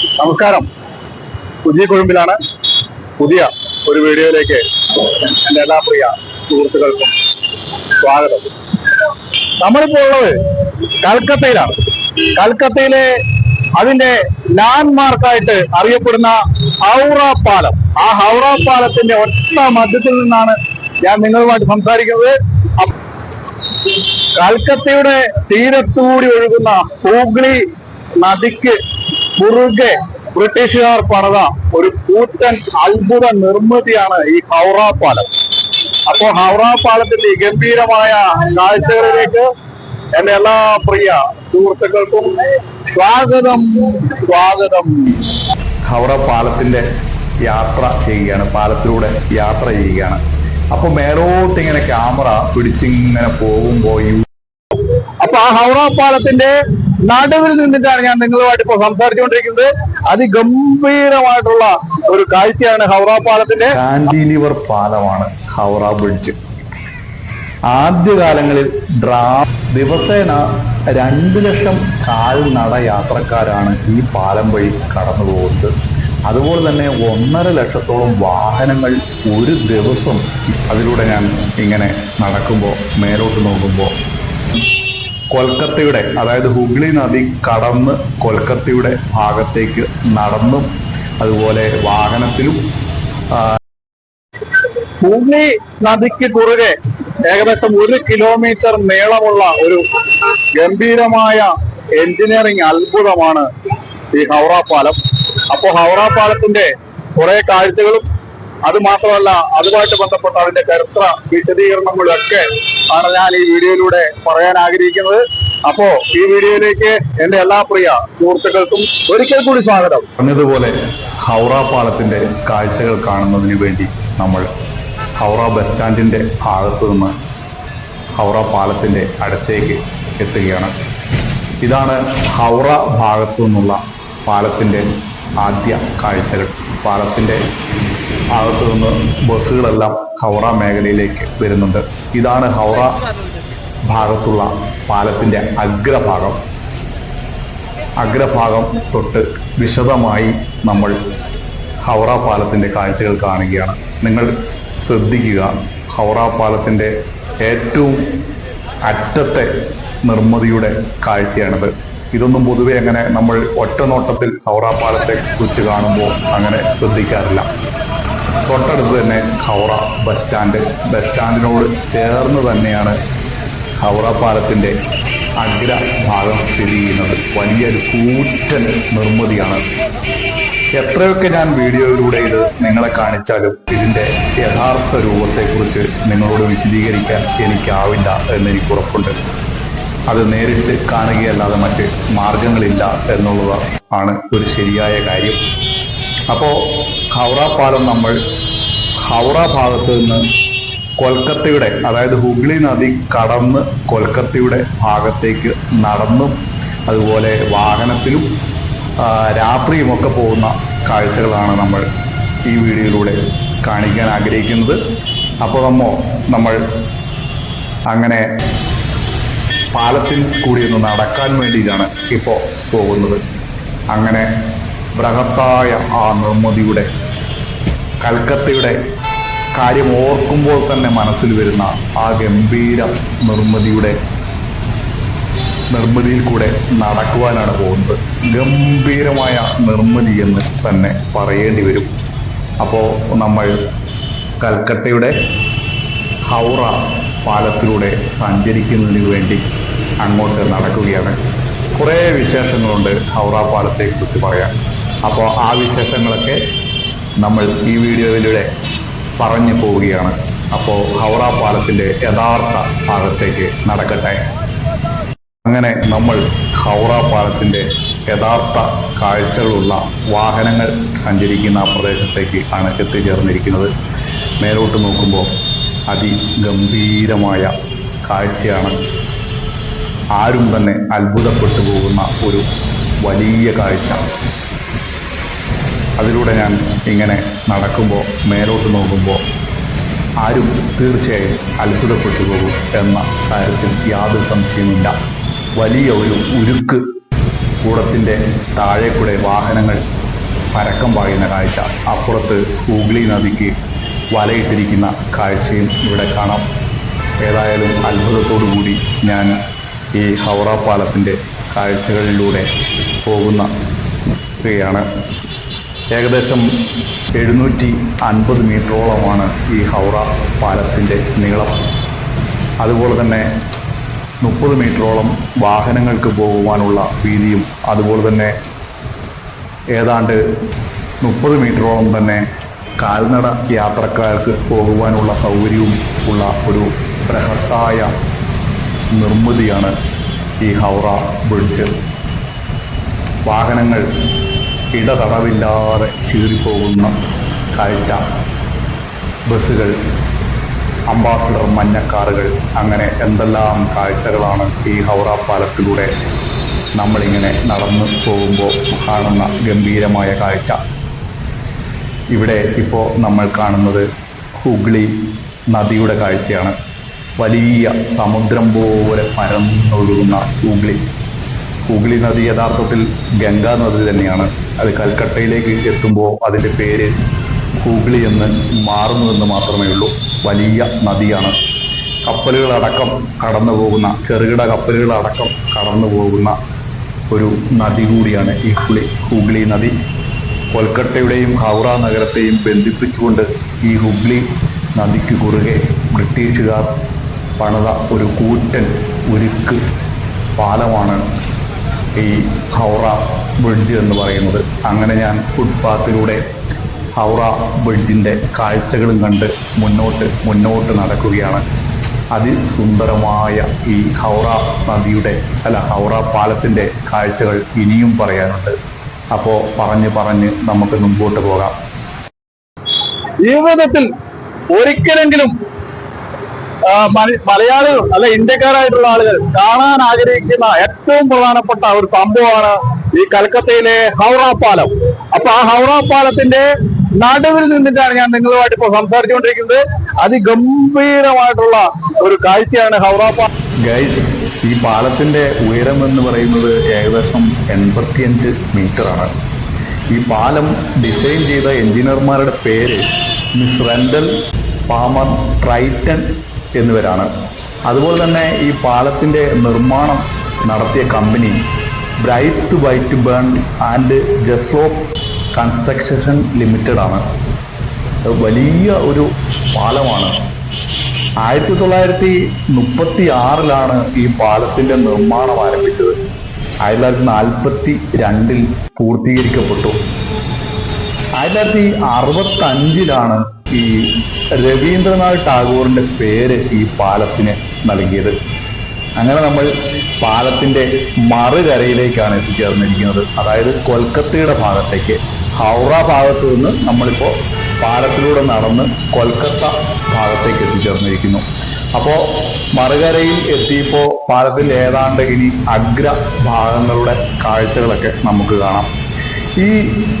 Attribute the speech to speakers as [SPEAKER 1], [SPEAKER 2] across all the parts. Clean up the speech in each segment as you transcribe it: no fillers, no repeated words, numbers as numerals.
[SPEAKER 1] നമസ്കാരം. പുതിയ കൊഴുമ്പിലാണ്. പുതിയ ഒരു വീഡിയോയിലേക്ക് എൻ്റെ എല്ലാ പ്രിയ സുഹൃത്തുക്കൾക്കും സ്വാഗതം. നമ്മളിപ്പോൾ ഉള്ളത് കൽക്കത്തയിലാണ്. കൽക്കത്തയിലെ അതിന്റെ ലാൻഡ് മാർക്കായിട്ട് അറിയപ്പെടുന്ന ഹൗറ പാലം. ആ ഹൗറ പാലത്തിന്റെ ഒറ്റ മധ്യത്തിൽ നിന്നാണ് ഞാൻ നിങ്ങളുമായിട്ട് സംസാരിക്കുന്നത്. കൽക്കത്തയുടെ തീരത്തുകൂടി ഒഴുകുന്ന ഹൂഗ്ലി നദിക്ക് കുറുകെ ബ്രിട്ടീഷുകാർ പണിത ഒരു കൂറ്റൻ അത്ഭുത നിർമ്മിതിയാണ് ഈ ഹൗറ പാലം. അപ്പോ ഹൗറ പാലത്തിന്റെ ഗംഭീരമായ കാഴ്ചകളിലേക്ക് എന്റെ എല്ലാ പ്രിയ സുഹൃത്തുക്കൾക്കും സ്വാഗതം.
[SPEAKER 2] ഹൗറ പാലത്തിന്റെ യാത്ര ചെയ്യുകയാണ്, പാലത്തിലൂടെ യാത്ര ചെയ്യുകയാണ്. അപ്പൊ മേലോട്ട് ഇങ്ങനെ ക്യാമറ പിടിച്ചിങ്ങനെ പോകുമ്പോ
[SPEAKER 1] അപ്പൊ ആ ഹൗറ പാലത്തിന്റെ നടുവിൽ നിന്നിട്ടാണ് ഞാൻ നിങ്ങളുമായിട്ട് ഇപ്പൊ സംസാരിച്ചുകൊണ്ടിരിക്കുന്നത്. അതിഗംഭീരമായിട്ടുള്ള ഒരു കാഴ്ചയാണ് ഹൗറ പാലത്തിന്റെ.
[SPEAKER 2] കാന്റിലിവർ പാലമാണ് ഹൗറ ബ്രിഡ്ജ്. ആദ്യകാലങ്ങളിൽ ദിവസേന 2 ലക്ഷം കാൽനട യാത്രക്കാരാണ് ഈ പാലം വഴി കടന്നു പോകുന്നത്. അതുപോലെ തന്നെ 1.5 ലക്ഷത്തോളം വാഹനങ്ങൾ ഒരു ദിവസം അതിലൂടെ ഞാൻ ഇങ്ങനെ നടക്കുമ്പോൾ മേലോട്ട് നോക്കുമ്പോൾ കൊൽക്കത്തയുടെ, അതായത് ഹുഗ്ലി നദി കടന്ന് കൊൽക്കത്തയുടെ ഭാഗത്തേക്ക് നടന്നും അതുപോലെ വാഹനത്തിലും.
[SPEAKER 1] ഹുഗ്ലി നദിക്ക് കുറുകെ ഏകദേശം 1 കിലോമീറ്റർ നീളമുള്ള ഒരു ഗംഭീരമായ എഞ്ചിനീയറിംഗ് അത്ഭുതമാണ് ഈ ഹൗറ പാലം. അപ്പോ ഹൗറ പാലത്തിന്റെ കുറെ കാഴ്ചകളും അത് മാത്രമല്ല അതുമായിട്ട് ബന്ധപ്പെട്ട അതിന്റെ ചരിത്ര വിശദീകരണങ്ങളൊക്കെ ആണ് ഞാൻ ഈ വീഡിയോയിലൂടെ പറയാൻ ആഗ്രഹിക്കുന്നത്. അപ്പോ ഈ വീഡിയോയിലേക്ക് എന്റെ എല്ലാ പ്രിയ സുഹൃത്തുക്കൾക്കും ഒരിക്കൽ കൂടി സ്വാഗതം.
[SPEAKER 2] പറഞ്ഞതുപോലെ ഹൗറ പാലത്തിന്റെ കാഴ്ചകൾ കാണുന്നതിന് വേണ്ടി നമ്മൾ ഹൗറ ബസ് സ്റ്റാൻഡിന്റെ ഭാഗത്തു നിന്ന് ഹൗറ പാലത്തിന്റെ അടുത്തേക്ക് എത്തുകയാണ്. ഇതാണ് ഹൗറ ഭാഗത്തു നിന്നുള്ള പാലത്തിന്റെ ആദ്യ കാഴ്ചകൾ. പാലത്തിന്റെ ഭാഗത്തു നിന്ന് ബസ്സുകളെല്ലാം ഹൗറ മേഖലയിലേക്ക് വരുന്നുണ്ട്. ഇതാണ് ഹൗറ ഭാഗത്തുള്ള പാലത്തിന്റെ അഗ്രഭാഗം തൊട്ട് വിശദമായി നമ്മൾ ഹൗറ പാലത്തിന്റെ കാഴ്ചകൾ കാണുകയാണ്. നിങ്ങൾ ശ്രദ്ധിക്കുക, ഹൗറ പാലത്തിന്റെ ഏറ്റവും അറ്റത്തെ നിർമ്മിതിയുടെ കാഴ്ചയാണിത്. ഇതൊന്നും പൊതുവെ അങ്ങനെ നമ്മൾ ഒറ്റ നോട്ടത്തിൽ ഹൗറ പാലത്തെ കുറിച്ച് കാണുമ്പോൾ അങ്ങനെ ശ്രദ്ധിക്കാറില്ല. തൊട്ടടുത്ത് തന്നെ ഹൗറ ബസ് സ്റ്റാൻഡിനോട് ചേർന്ന് തന്നെയാണ് ഹൗറ പാലത്തിന്റെ അഗ്രഭാഗം സ്ഥിതി ചെയ്യുന്നത്. വലിയൊരു കൂറ്റൻ നിർമ്മിതിയാണ്. എത്രയൊക്കെ ഞാൻ വീഡിയോയിലൂടെ ഇത് നിങ്ങളെ കാണിച്ചാലും ഇതിന്റെ യഥാർത്ഥ രൂപത്തെക്കുറിച്ച് നിങ്ങളോട് വിശദീകരിക്കാൻ എനിക്കാവില്ല എന്നെനിക്ക് ഉറപ്പുണ്ട്. അത് നേരിട്ട് കാണുകയല്ലാതെ മറ്റ് മാർഗങ്ങളില്ല എന്നുള്ളത് ആണ് ഒരു ശരിയായ കാര്യം. അപ്പോൾ ഹൗറ പാലം നമ്മൾ ഹൗറ ഭാഗത്ത് നിന്ന് കൊൽക്കത്തയുടെ, അതായത് ഹുഗ്ലി നദി കടന്ന് കൊൽക്കത്തയുടെ ഭാഗത്തേക്ക് നടന്നും അതുപോലെ വാഹനത്തിലും രാത്രിയുമൊക്കെ പോകുന്ന കാഴ്ചകളാണ് നമ്മൾ ഈ വീഡിയോയിലൂടെ കാണിക്കാൻ ആഗ്രഹിക്കുന്നത്. അപ്പോൾ നമ്മൾ അങ്ങനെ പാലത്തിൽ കൂടി ഒന്ന് നടക്കാൻ വേണ്ടിയിട്ടാണ് ഇപ്പോൾ പോകുന്നത്. അങ്ങനെ ബൃഹത്തായ ആ നിർമ്മിതിയുടെ, കൽക്കത്തയുടെ കാര്യം ഓർക്കുമ്പോൾ തന്നെ മനസ്സിൽ വരുന്ന ആ ഗംഭീര നിർമ്മിതിയിൽ കൂടെ നടക്കുവാനാണ് പോകുന്നത്. ഗംഭീരമായ നിർമ്മിതി എന്ന് തന്നെ പറയേണ്ടി വരും. അപ്പോൾ നമ്മൾ കൽക്കത്തയുടെ ഹൗറ പാലത്തിലൂടെ സഞ്ചരിക്കുന്നതിന് വേണ്ടി അങ്ങോട്ട് നടക്കുകയാണ്. കുറേ വിശേഷങ്ങളുണ്ട് ഹൗറ പാലത്തെക്കുറിച്ച് പറയാൻ. അപ്പോൾ ആ വിശേഷങ്ങളൊക്കെ നമ്മൾ ഈ വീഡിയോയിലൂടെ പറഞ്ഞു പോവുകയാണ്. അപ്പോൾ ഹൗറ പാലത്തിന്റെ യഥാർത്ഥ ഭാഗത്തേക്ക് നടക്കട്ടെ. അങ്ങനെ നമ്മൾ ഹൗറ പാലത്തിന്റെ യഥാർത്ഥ കാഴ്ചകളുള്ള വാഹനങ്ങൾ സഞ്ചരിക്കുന്ന ആ പ്രദേശത്തേക്ക് ആണ് എത്തിച്ചേർന്നിരിക്കുന്നത്. മേലോട്ട് നോക്കുമ്പോൾ അതിഗംഭീരമായ കാഴ്ചയാണ്. ആരും തന്നെ അത്ഭുതപ്പെട്ടു പോകുന്ന ഒരു വലിയ കാഴ്ച. അതിലൂടെ ഞാൻ ഇങ്ങനെ നടക്കുമ്പോൾ മേലോട്ട് നോക്കുമ്പോൾ ആരും തീർച്ചയായും അത്ഭുതപ്പെട്ടു പോകും എന്ന കാര്യത്തിൽ യാതൊരു സംശയമില്ല. വലിയ ഒരു ഉരുക്ക് കൂടത്തിൻ്റെ താഴെ കൂടെ വാഹനങ്ങൾ പരക്കം പായുന്ന കാഴ്ച, അപ്പുറത്ത് ഹൂഗ്ലി നദിക്ക് വലയിട്ടിരിക്കുന്ന കാഴ്ചയും ഇവിടെ കാണാം. ഏതായാലും അത്ഭുതത്തോടു കൂടി ഞാൻ ഈ ഹൗറ പാലത്തിൻ്റെ കാഴ്ചകളിലൂടെ പോകുകയാണ്. ഏകദേശം 750 മീറ്ററോളമാണ് ഈ ഹൗറ പാലത്തിൻ്റെ നീളം. അതുപോലെ തന്നെ 30 മീറ്ററോളം വാഹനങ്ങൾക്ക് പോകുവാനുള്ള വീതിയും, അതുപോലെ തന്നെ ഏതാണ്ട് 30 മീറ്ററോളം തന്നെ കാൽനട യാത്രക്കാർക്ക് പോകുവാനുള്ള സൗകര്യവും ഉള്ള ഒരു ബൃഹത്തായ നിർമ്മിതിയാണ് ഈ ഹൗറ ബ്രിഡ്ജ്. വാഹനങ്ങൾ ഇടതടവില്ലാതെ ചീറിപ്പോകുന്ന കാഴ്ച, ബസ്സുകൾ, അംബാസഡർ മഞ്ഞക്കാറുകൾ, അങ്ങനെ എന്തെല്ലാം കാഴ്ചകളാണ് ഈ ഹൗറ പാലത്തിലൂടെ നമ്മളിങ്ങനെ നടന്നു പോകുമ്പോൾ കാണുന്ന ഗംഭീരമായ കാഴ്ച. ഇവിടെ ഇപ്പോൾ നമ്മൾ കാണുന്നത് ഹുഗ്ലി നദിയുടെ കാഴ്ചയാണ്. വലിയ സമുദ്രം പോലെ പരന്നൊഴുകുന്ന ഹുഗ്ലി നദി യഥാർത്ഥത്തിൽ ഗംഗാ നദി തന്നെയാണ്. അത് കൽക്കട്ടയിലേക്ക് എത്തുമ്പോൾ അതിൻ്റെ പേര് ഹൂഗ്ലി എന്ന് മാറുന്നുവെന്ന് മാത്രമേ ഉള്ളൂ. വലിയ നദിയാണ്. കപ്പലുകളടക്കം കടന്നു പോകുന്ന, ചെറുകിട കപ്പലുകളടക്കം കടന്നു പോകുന്ന ഒരു നദി കൂടിയാണ് ഈ ഹൂഗ്ലി നദി. കൊൽക്കട്ടയുടെയും ഹൗറ നഗരത്തെയും ബന്ധിപ്പിച്ചുകൊണ്ട് ഈ ഹുഗ്ലി നദിക്ക് കുറുകെ ബ്രിട്ടീഷുകാർ പണിത ഒരു കൂറ്റൻ ഉരുക്ക് പാലമാണ് ഈ ഹൗറ ബ്രിഡ്ജ് എന്ന് പറയുന്നത്. അങ്ങനെ ഞാൻ ഫുട്പാത്തിലൂടെ ഹൗറ ബ്രിഡ്ജിൻ്റെ കാഴ്ചകളും കണ്ട് മുന്നോട്ട് നടക്കുകയാണ്. അതിസുന്ദരമായ ഈ ഹൗറ ഹൗറ പാലത്തിൻ്റെ കാഴ്ചകൾ ഇനിയും പറയാനുണ്ട്. അപ്പോൾ പറഞ്ഞ് നമുക്ക് മുമ്പോട്ട് പോകാം.
[SPEAKER 1] ജീവിതത്തിൽ ഒരിക്കലെങ്കിലും മലയാളികൾ അല്ല ഇന്ത്യക്കാരായിട്ടുള്ള ആളുകൾ കാണാൻ ആഗ്രഹിക്കുന്ന ഏറ്റവും പ്രധാനപ്പെട്ട ഒരു സംഭവമാണ് ഈ കൽക്കത്തയിലെ ഹൗറ പാലം. അപ്പൊ ആ ഹൗറ പാലത്തിന്റെ നടുവിൽ നിന്നിട്ടാണ് ഞാൻ നിങ്ങളുമായിട്ട് ഇപ്പോൾ സംസാരിച്ചുകൊണ്ടിരിക്കുന്നത്. അതിഗംഭീരമായിട്ടുള്ള ഒരു കാഴ്ചയാണ് ഹൗറ പാലം.
[SPEAKER 2] ഗൈസ്, ഈ പാലത്തിന്റെ ഉയരം എന്ന് പറയുന്നത് ഏകദേശം 85 മീറ്ററാണ്. ഈ പാലം ഡിസൈൻ ചെയ്ത എഞ്ചിനീയർമാരുടെ പേര് മിസ് റെൻഡൽ പാമർ ട്രൈറ്റൺ എന്നിവരാണ്. അതുപോലെ തന്നെ ഈ പാലത്തിന്റെ നിർമ്മാണം നടത്തിയ company Braithwaite Burn and Jessop Construction Limited ആണ്. വലിയ ഒരു പാലമാണ്. 1936 ഈ പാലത്തിന്റെ നിർമ്മാണം ആരംഭിച്ചത്. 1942 പൂർത്തീകരിക്കപ്പെട്ടു. 1965 ഈ രവീന്ദ്രനാഥ് ടാഗോറിന്റെ പേര് ഈ പാലത്തിന് നൽകിയത്. അങ്ങനെ നമ്മൾ പാലത്തിന്റെ മറുകരയിലേക്കാണ് എത്തിച്ചേർന്നിരിക്കുന്നത്. അതായത് കൊൽക്കത്തയുടെ ഭാഗത്തേക്ക്. ഹൗറ ഭാഗത്ത് നിന്ന് നമ്മളിപ്പോൾ പാലത്തിലൂടെ നടന്ന് കൊൽക്കത്ത ഭാഗത്തേക്ക് എത്തിച്ചേർന്നിരിക്കുന്നു. അപ്പോൾ മറുകരയിൽ എത്തിയപ്പോൾ പാലത്തിന്റെ ഏതാണ്ട് ഇനി അഗ്രഭാഗങ്ങളുടെ കാഴ്ചകളൊക്കെ നമുക്ക് കാണാം. ഈ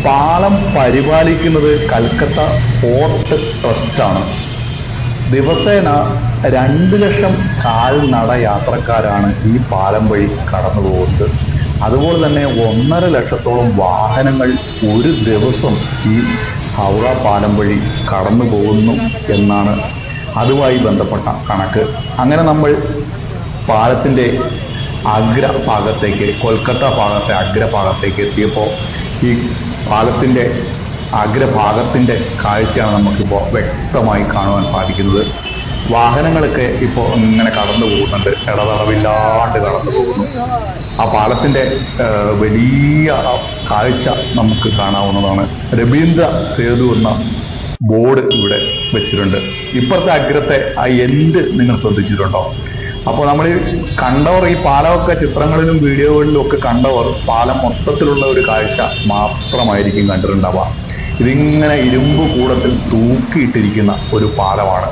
[SPEAKER 2] പാലം പരിപാലിക്കുന്നത് കൽക്കത്ത പോർട്ട് ട്രസ്റ്റാണ്. ദിവസേന 2 ലക്ഷം കാൽനട യാത്രക്കാരാണ് ഈ പാലം വഴി കടന്നു പോകുന്നത്. അതുപോലെ തന്നെ 1.5 ലക്ഷത്തോളം വാഹനങ്ങൾ ഒരു ദിവസം ഈ ഹൗറ പാലം വഴി കടന്നു പോകുന്നു എന്നാണ് അതുമായി ബന്ധപ്പെട്ട കണക്ക്. അങ്ങനെ നമ്മൾ പാലത്തിൻ്റെ അഗ്രഭാഗത്തേക്ക്, കൊൽക്കത്ത ഭാഗത്തെ അഗ്രഭാഗത്തേക്ക് എത്തിയപ്പോൾ ഈ പാലത്തിൻ്റെ അഗ്രഭാഗത്തിൻ്റെ കാഴ്ചയാണ് നമുക്കിപ്പോൾ വ്യക്തമായി കാണുവാൻ സാധിക്കുന്നത്. വാഹനങ്ങളൊക്കെ ഇപ്പോൾ ഇങ്ങനെ കടന്നു പോകുന്നുണ്ട്, ഇടതടവില്ലാണ്ട് കടന്നു പോകുന്നു. ആ പാലത്തിൻ്റെ വലിയ കാഴ്ച നമുക്ക് കാണാവുന്നതാണ്. രവീന്ദ്ര സേതു എന്ന ബോർഡ് ഇവിടെ വെച്ചിട്ടുണ്ട്. ഇപ്പുറത്തെ അഗ്രത്തെ ആ എൻഡ് നിങ്ങൾ ശ്രദ്ധിച്ചിട്ടുണ്ടോ? അപ്പോൾ നമ്മൾ കണ്ടവർ, ഈ പാലമൊക്കെ ചിത്രങ്ങളിലും വീഡിയോകളിലും ഒക്കെ കണ്ടവർ പാലം മൊത്തത്തിലുള്ള ഒരു കാഴ്ച മാത്രമായിരിക്കും കണ്ടിട്ടുണ്ടാവുക. ഇതിങ്ങനെ ഇരുമ്പ് കൂടത്തിൽ തൂക്കിയിട്ടിരിക്കുന്ന ഒരു പാലമാണ്.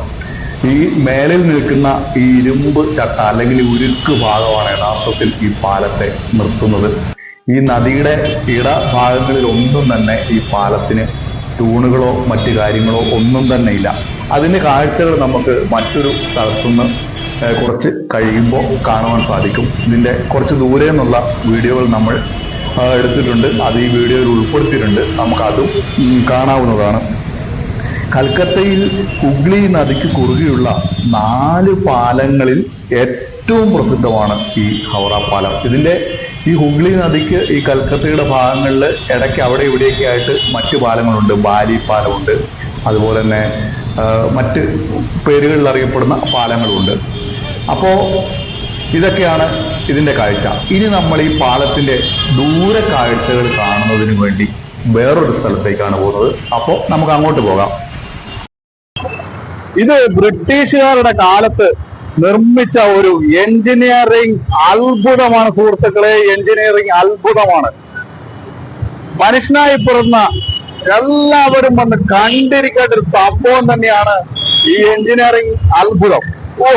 [SPEAKER 2] ഈ മേലിൽ നിൽക്കുന്ന ഈ ഇരുമ്പ് ചട്ട അല്ലെങ്കിൽ ഉരുക്ക് ഭാഗമാണ് യഥാർത്ഥത്തിൽ ഈ പാലത്തെ നിർത്തുന്നത്. ഈ നദിയുടെ ഇടഭാഗങ്ങളിൽ ഒന്നും തന്നെ ഈ പാലത്തിന് തൂണുകളോ മറ്റു കാര്യങ്ങളോ ഒന്നും തന്നെ ഇല്ല. അതിൻ്റെ കാഴ്ചകൾ നമുക്ക് മറ്റൊരു സ്ഥലത്തുനിന്ന് കുറച്ച് കഴിയുമ്പോൾ കാണുവാൻ സാധിക്കും. ഇതിൻ്റെ കുറച്ച് ദൂരെ നിന്നുള്ള വീഡിയോകൾ നമ്മൾ എടുത്തിട്ടുണ്ട്. അത് ഈ വീഡിയോയിൽ ഉൾപ്പെടുത്തിയിട്ടുണ്ട്. നമുക്കതും കാണാവുന്നതാണ്. കൽക്കത്തയിൽ ഹുഗ്ലി നദിക്ക് കുറുകെയുള്ള 4 പാലങ്ങളിൽ ഏറ്റവും പ്രസിദ്ധമാണ് ഈ ഹൗറ പാലം. ഈ ഹുഗ്ലി നദിക്ക് ഈ കൽക്കത്തയുടെ ഭാഗങ്ങളിൽ ഇടയ്ക്ക് അവിടെ ഇവിടെയൊക്കെ ആയിട്ട് മറ്റു പാലങ്ങളുണ്ട്. ബാലി പാലമുണ്ട്, അതുപോലെ തന്നെ മറ്റ് പേരുകളിൽ അറിയപ്പെടുന്ന പാലങ്ങളുണ്ട്. അപ്പോൾ ഇതൊക്കെയാണ് ഇതിന്റെ കാഴ്ച. ഇനി നമ്മൾ ഈ പാലത്തിന്റെ ദൂരെ കാഴ്ചകൾ കാണുന്നതിന് വേണ്ടി വേറൊരു സ്ഥലത്തേക്കാണ് പോകുന്നത്. അപ്പോൾ നമുക്ക് അങ്ങോട്ട് പോകാം.
[SPEAKER 1] ഇത് ബ്രിട്ടീഷുകാരുടെ കാലത്ത് നിർമ്മിച്ച ഒരു എഞ്ചിനീയറിംഗ് അത്ഭുതമാണ് സുഹൃത്തുക്കളെ. എഞ്ചിനീയറിംഗ് അത്ഭുതമാണ്. മനുഷ്യനായി പിറന്ന എല്ലാവരും വന്ന് കണ്ടിരിക്കേണ്ട ഒരു സംഭവം തന്നെയാണ് ഈ എഞ്ചിനീയറിംഗ് അത്ഭുതം. ഓ,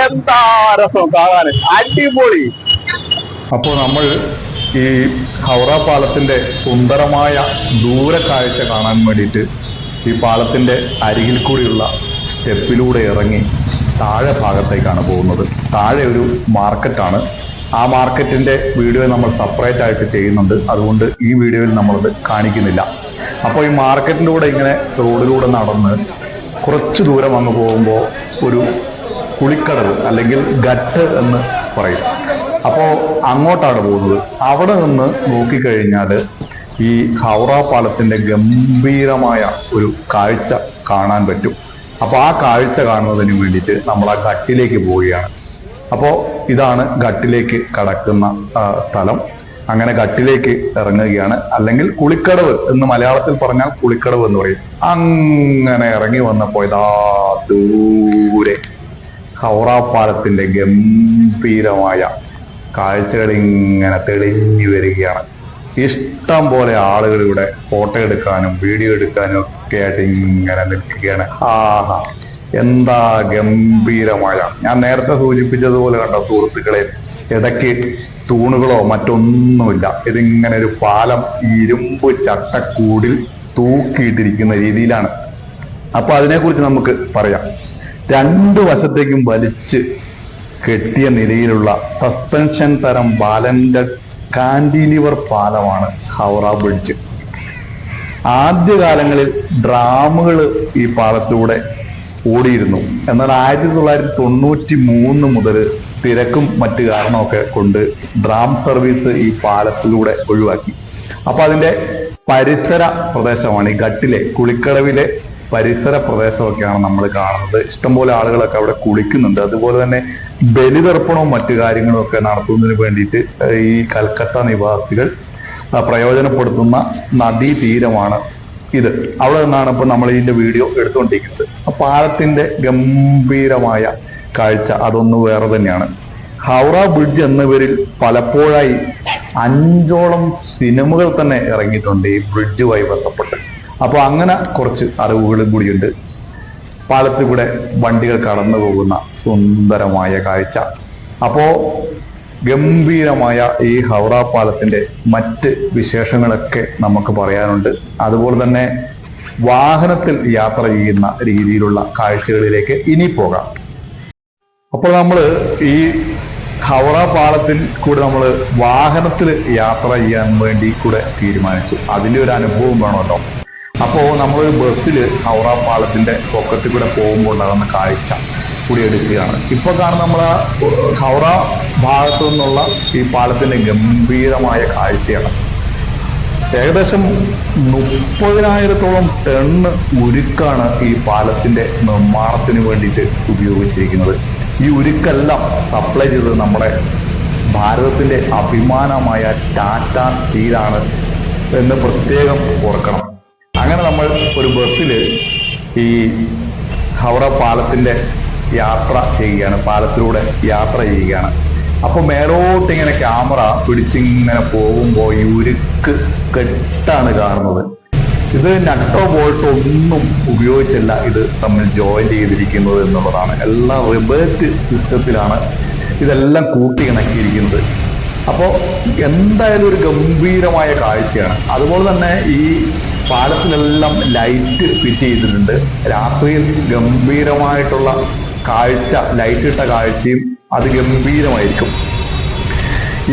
[SPEAKER 1] എന്താ രസം കാണാൻ, അടിപൊളി.
[SPEAKER 2] അപ്പോൾ നമ്മൾ ഈ ഹൗറ പാലത്തിന്റെ സുന്ദരമായ ദൂര കാഴ്ച കാണാൻ വേണ്ടിയിട്ട് ഈ പാലത്തിന്റെ അരികിൽ കൂടിയുള്ള സ്റ്റെപ്പിലൂടെ ഇറങ്ങി താഴെ ഭാഗത്തേക്കാണ് പോകുന്നത്. താഴെ ഒരു മാർക്കറ്റാണ്. ആ മാർക്കറ്റിന്റെ വീഡിയോ നമ്മൾ സെപ്പറേറ്റ് ആയിട്ട് ചെയ്യുന്നുണ്ട്. അതുകൊണ്ട് ഈ വീഡിയോയിൽ നമ്മളത് കാണിക്കുന്നില്ല. അപ്പോൾ ഈ മാർക്കറ്റിലൂടെ ഇങ്ങനെ റോഡിലൂടെ നടന്ന് കുറച്ച് ദൂരം അങ്ങ് പോകുമ്പോൾ ഒരു കുളിക്കടവ് അല്ലെങ്കിൽ ഗട്ട് എന്ന് പറയും. അപ്പോൾ അങ്ങോട്ടാണ് പോകുന്നത്. അവിടെ നിന്ന് നോക്കിക്കഴിഞ്ഞാൽ ഈ ഹൗറ പാലത്തിന്റെ ഗംഭീരമായ ഒരു കാഴ്ച കാണാൻ പറ്റും. അപ്പോൾ ആ കാഴ്ച കാണുന്നതിന് വേണ്ടിയിട്ട് നമ്മൾ ആ ഗട്ടിലേക്ക് പോവുകയാണ്. അപ്പോൾ ഇതാണ് ഗട്ടിലേക്ക് കടക്കുന്ന സ്ഥലം. അങ്ങനെ ഗട്ടിലേക്ക് ഇറങ്ങുകയാണ്. അല്ലെങ്കിൽ കുളിക്കടവ് എന്ന് മലയാളത്തിൽ പറഞ്ഞാൽ കുളിക്കടവ് എന്ന് പറയും. അങ്ങനെ ഇറങ്ങി വന്നപ്പോൾ ഇതാ ദൂരെ ഹൗറ പാലത്തിന്റെ ഗംഭീരമായ കാഴ്ചകൾ ഇങ്ങനെ തെളിഞ്ഞു വരികയാണ്. ഇഷ്ടം പോലെ ആളുകൾ ഇവിടെ ഫോട്ടോ എടുക്കാനും വീഡിയോ എടുക്കാനും ഒക്കെ ആയിട്ട് ഇങ്ങനെ നിൽക്കുകയാണ്. ആഹാ, എന്താ ഗംഭീരമായ. ഞാൻ നേരത്തെ സൂചിപ്പിച്ചതുപോലെ കണ്ട സുഹൃത്തുക്കളെ, ഇടയ്ക്ക് തൂണുകളോ മറ്റൊന്നുമില്ല. ഇതിങ്ങനെ ഒരു പാലം ഇരുമ്പ് ചട്ടക്കൂടിൽ തൂക്കിയിട്ടിരിക്കുന്ന രീതിയിലാണ്. അപ്പൊ അതിനെക്കുറിച്ച് നമുക്ക് പറയാം. 2 വശത്തേക്കും വലിച്ച് കെട്ടിയ നിലയിലുള്ള സസ്പെൻഷൻ തരം ബാലൻഡ് കാന്റിലിവർ പാലമാണ് ഹൗറ ബ്രിഡ്ജ്. ആദ്യകാലങ്ങളിൽ ഡ്രാമുകൾ ഈ പാലത്തിലൂടെ ഓടിയിരുന്നു. എന്നാൽ 1993 മുതൽ തിരക്കും മറ്റു കാരണമൊക്കെ കൊണ്ട് ഡ്രാം സർവീസ് ഈ പാലത്തിലൂടെ ഒഴിവാക്കി. അപ്പൊ അതിന്റെ പരിസര പ്രദേശമാണ് ഈ ഗട്ടിലെ കുളിക്കടവിലെ പരിസര പ്രദേശമൊക്കെയാണ് നമ്മൾ കാണുന്നത്. ഇഷ്ടംപോലെ ആളുകളൊക്കെ അവിടെ കുളിക്കുന്നുണ്ട്. അതുപോലെ തന്നെ ബലിതർപ്പണവും മറ്റു കാര്യങ്ങളും ഒക്കെ നടത്തുന്നതിന് വേണ്ടിയിട്ട് ഈ കൽക്കത്ത നിവാസികൾ പ്രയോജനപ്പെടുത്തുന്ന നദീതീരമാണ് ഇത്. അവിടെ നിന്നാണ് ഇപ്പൊ നമ്മൾ ഇതിന്റെ വീഡിയോ എടുത്തുകൊണ്ടിരിക്കുന്നത്. പാലത്തിന്റെ ഗംഭീരമായ കാഴ്ച അതൊന്ന് വേറെ തന്നെയാണ്. ഹൗറ ബ്രിഡ്ജ് എന്നവരിൽ പലപ്പോഴായി 5ഓളം സിനിമകൾ തന്നെ ഇറങ്ങിയിട്ടുണ്ട് ഈ ബ്രിഡ്ജുമായി ബന്ധപ്പെട്ട്. അപ്പൊ അങ്ങനെ കുറച്ച് അറിവുകളും കൂടിയുണ്ട്. പാലത്തിൽ കൂടെ വണ്ടികൾ കടന്നു പോകുന്ന സുന്ദരമായ കാഴ്ച. അപ്പോ ഗംഭീരമായ ഈ ഹൗറ പാലത്തിന്റെ മറ്റ് വിശേഷങ്ങളൊക്കെ നമുക്ക് പറയാനുണ്ട്. അതുപോലെ തന്നെ വാഹനത്തിൽ യാത്ര ചെയ്യുന്ന രീതിയിലുള്ള കാഴ്ചകളിലേക്ക് ഇനി പോകാം. അപ്പോൾ നമ്മൾ ഈ ഹൗറ പാലത്തിൽ കൂടെ നമ്മൾ വാഹനത്തിൽ യാത്ര ചെയ്യാൻ വേണ്ടി കൂടെ തീരുമാനിച്ചു. അതിൻ്റെ ഒരു അനുഭവം വേണമല്ലോ. അപ്പോൾ നമ്മളൊരു ബസ്സിൽ ഹൗറ പാലത്തിന്റെ പൊക്കത്തിൽ കൂടെ പോകുമ്പോൾ ഉണ്ടാകുന്ന കാഴ്ച കൂടി എടുക്കുകയാണ്. ഇപ്പോൾ കാണുന്ന നമ്മൾ ഹൗറ ഭാഗത്തു നിന്നുള്ള ഈ പാലത്തിന്റെ ഗംഭീരമായ കാഴ്ചയാണ്. ഏകദേശം 30,000-ഓളം ടണ്ണ് ഉരുക്കാണ് ഈ പാലത്തിന്റെ നിർമ്മാണത്തിന് വേണ്ടിയിട്ട് ഉപയോഗിച്ചിരിക്കുന്നത്. ഈ ഉരുക്കെല്ലാം സപ്ലൈ ചെയ്തത് നമ്മുടെ ഭാരതത്തിന്റെ അഭിമാനമായ ടാറ്റ സ്റ്റീലാണ് എന്ന് പ്രത്യേകം ഓർക്കണം. അങ്ങനെ നമ്മൾ ഒരു ബസ്സിൽ ഈ ഹൗറ പാലത്തിന്റെ യാത്ര ചെയ്യുകയാണ്. പാലത്തിലൂടെ യാത്ര ചെയ്യുകയാണ്. അപ്പോൾ മേലോട്ട് ഇങ്ങനെ ക്യാമറ പിടിച്ചിങ്ങനെ പോകുമ്പോൾ ഈ ഉരുക്ക് കെട്ടാണ് കാണുന്നത്. ഇത് നട്ടോ ബോൾട്ടോ ഒന്നും ഉപയോഗിച്ചല്ല ഇത് തമ്മിൽ ജോയിൻ ചെയ്തിരിക്കുന്നത് എന്നുള്ളതാണ്. എല്ലാം റിവേറ്റ് സിസ്റ്റത്തിലാണ് ഇതെല്ലാം കൂട്ടി ഇണക്കിയിരിക്കുന്നത്. അപ്പോൾ എന്തായാലും ഒരു ഗംഭീരമായ കാഴ്ചയാണ്. അതുപോലെ തന്നെ ഈ പാലത്തിലെല്ലാം ലൈറ്റ് ഫിറ്റ് ചെയ്തിട്ടുണ്ട്. രാത്രിയിൽ ഗംഭീരമായിട്ടുള്ള കാഴ്ച, ലൈറ്റ് ഇട്ട കാഴ്ചയും അത് ഗംഭീരമായിരിക്കും.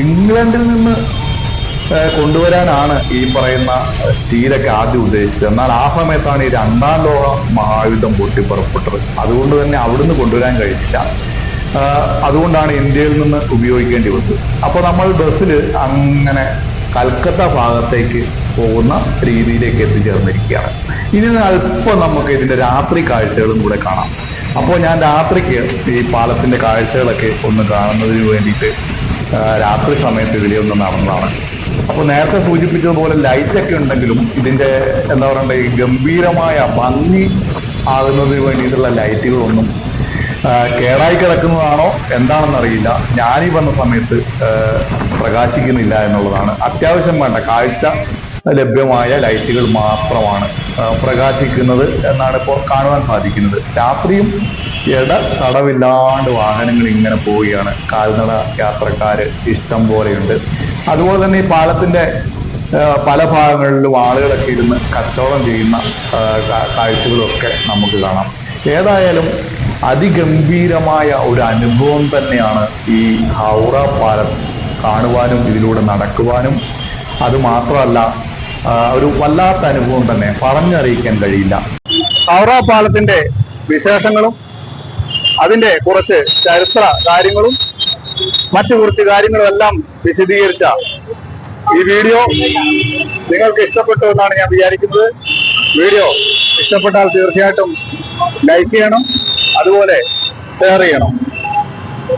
[SPEAKER 2] ഇംഗ്ലണ്ടിൽ നിന്ന് കൊണ്ടുവരാനാണ് ഈ പറയുന്ന സ്റ്റീലൊക്കെ ആദ്യം ഉദ്ദേശിച്ചത്. എന്നാൽ ആ സമയത്താണ് ഈ രണ്ടാം ലോക മഹായുദ്ധം പൊട്ടിപ്പുറപ്പെട്ടത്. അതുകൊണ്ട് തന്നെ അവിടുന്ന് കൊണ്ടുവരാൻ കഴിഞ്ഞില്ല. അതുകൊണ്ടാണ് ഇന്ത്യയിൽ നിന്ന് ഉപയോഗിക്കേണ്ടി വന്നത്. അപ്പോൾ നമ്മൾ ബസ്സിൽ അങ്ങനെ കൽക്കത്ത ഭാഗത്തേക്ക് പോകുന്ന രീതിയിലേക്ക് എത്തിച്ചേർന്നിരിക്കുകയാണ്. ഇനി അല്പം നമുക്ക് ഇതിന്റെ രാത്രി കാഴ്ചകളും കൂടെ കാണാം. അപ്പോൾ ഞാൻ രാത്രിക്ക് ഈ പാലത്തിന്റെ കാഴ്ചകളൊക്കെ ഒന്ന് കാണുന്നതിന് വേണ്ടിയിട്ട് രാത്രി സമയത്ത് ഇതിലെ ഒന്ന് നടന്നതാണ്. അപ്പോൾ നേരത്തെ സൂചിപ്പിച്ചതുപോലെ ലൈറ്റൊക്കെ ഉണ്ടെങ്കിലും ഇതിന്റെ എന്താ പറയണ്ടേ, ഈ ഗംഭീരമായ ഭംഗി ആകുന്നതിന് വേണ്ടിയിട്ടുള്ള ലൈറ്റുകളൊന്നും കേടായി കിടക്കുന്നതാണോ എന്താണെന്നറിയില്ല. ഞാനീ വന്ന സമയത്ത് പ്രകാശിക്കുന്നില്ല എന്നുള്ളതാണ്. അത്യാവശ്യം വേണ്ട കാഴ്ച ലഭ്യമായ ലൈറ്റുകൾ മാത്രമാണ് പ്രകാശിക്കുന്നത് എന്നാണ് ഇപ്പോൾ കാണുവാൻ സാധിക്കുന്നത്. രാത്രിയും തടവില്ലാണ്ട് വാഹനങ്ങൾ ഇങ്ങനെ പോവുകയാണ്. കാൽനട യാത്രക്കാര് ഇഷ്ടം പോലെയുണ്ട്. അതുപോലെ തന്നെ ഈ പാലത്തിന്റെ പല ഭാഗങ്ങളിലും ആളുകളൊക്കെ ഇരുന്ന് കച്ചവടം ചെയ്യുന്ന കാഴ്ചകളൊക്കെ നമുക്ക് കാണാം. ഏതായാലും അതിഗംഭീരമായ ഒരു അനുഭവം തന്നെയാണ് ഈ ഹൗറ പാലം കാണുവാനും ഇതിലൂടെ നടക്കുവാനും. അത് മാത്രമല്ല, ഒരു വല്ലാത്ത അനുഭവം തന്നെ, പറഞ്ഞറിയിക്കാൻ കഴിയില്ല.
[SPEAKER 1] ഹൗറ പാലത്തിന്റെ വിശേഷങ്ങളും അതിന്റെ കുറച്ച് ചരിത്ര കാര്യങ്ങളും മറ്റു കുറച്ച് കാര്യങ്ങളും എല്ലാം വിശദീകരിച്ച ഈ വീഡിയോ നിങ്ങൾക്ക് ഇഷ്ടപ്പെട്ടു എന്നാണ് ഞാൻ വിചാരിക്കുന്നത്. വീഡിയോ ഇഷ്ടപ്പെട്ടാൽ തീർച്ചയായിട്ടും ലൈക്ക് ചെയ്യണം, അതുപോലെ ഷെയർ ചെയ്യണം.